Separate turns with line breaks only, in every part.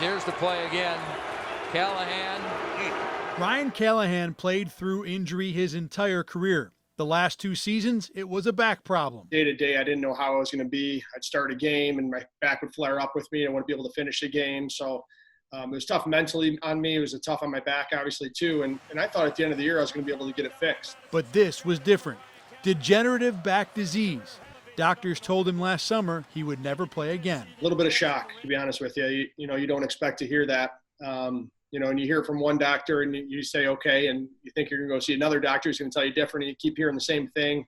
Here's the play again. Callahan.
Ryan Callahan played through injury his entire career. The last 2 seasons, it was a back problem.
Day to day, I didn't know how I was going to be. I'd start a game and my back would flare up with me. I wouldn't be able to finish the game. So it was tough mentally on me. It was tough on my back, obviously, too. And I thought at the end of the year I was going to be able to get it fixed.
But this was different. Degenerative back disease. Doctors told him last summer he would never play again.
A little bit of shock, to be honest with you. You don't expect to hear that. And you hear it from one doctor and you say, okay, and you think you're going to go see another doctor who's going to tell you different, and you keep hearing the same thing.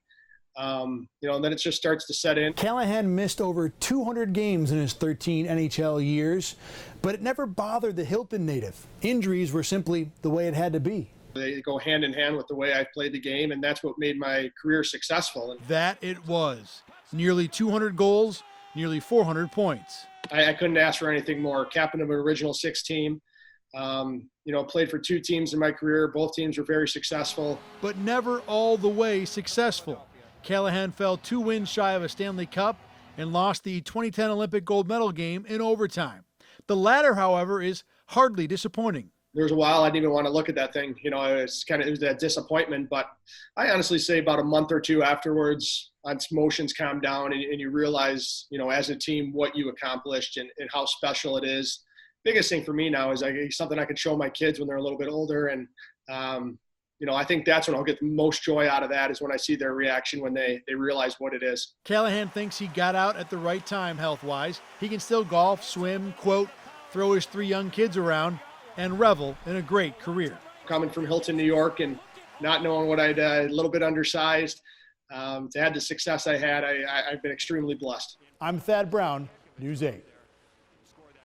And then it just starts to set in.
Callahan missed over 200 games in his 13 NHL years, but it never bothered the Hilton native. Injuries were simply the way it had to be.
They go hand in hand with the way I played the game, and that's what made my career successful.
That it was. Nearly 200 goals, nearly 400 points.
I couldn't ask for anything more. Captain of an original 6 team. Played for 2 teams in my career. Both teams were very successful.
But never all the way successful. Callahan fell 2 wins shy of a Stanley Cup and lost the 2010 Olympic gold medal game in overtime. The latter, however, is hardly disappointing.
There was a while I didn't even want to look at that thing. It was that disappointment. But I honestly say about a month or 2 afterwards, once emotions calm down and you realize, as a team, what you accomplished and how special it is. Biggest thing for me now is something I can show my kids when they're a little bit older. And, I think that's when I'll get the most joy out of that, is when I see their reaction when they realize what it is.
Callahan thinks he got out at the right time health-wise. He can still golf, swim, quote, throw his 3 young kids around, and revel in a great career.
Coming from Hilton, New York, and not knowing what I'd a little bit undersized, to have the success I had, I've been extremely blessed.
I'm Thad Brown, News 8.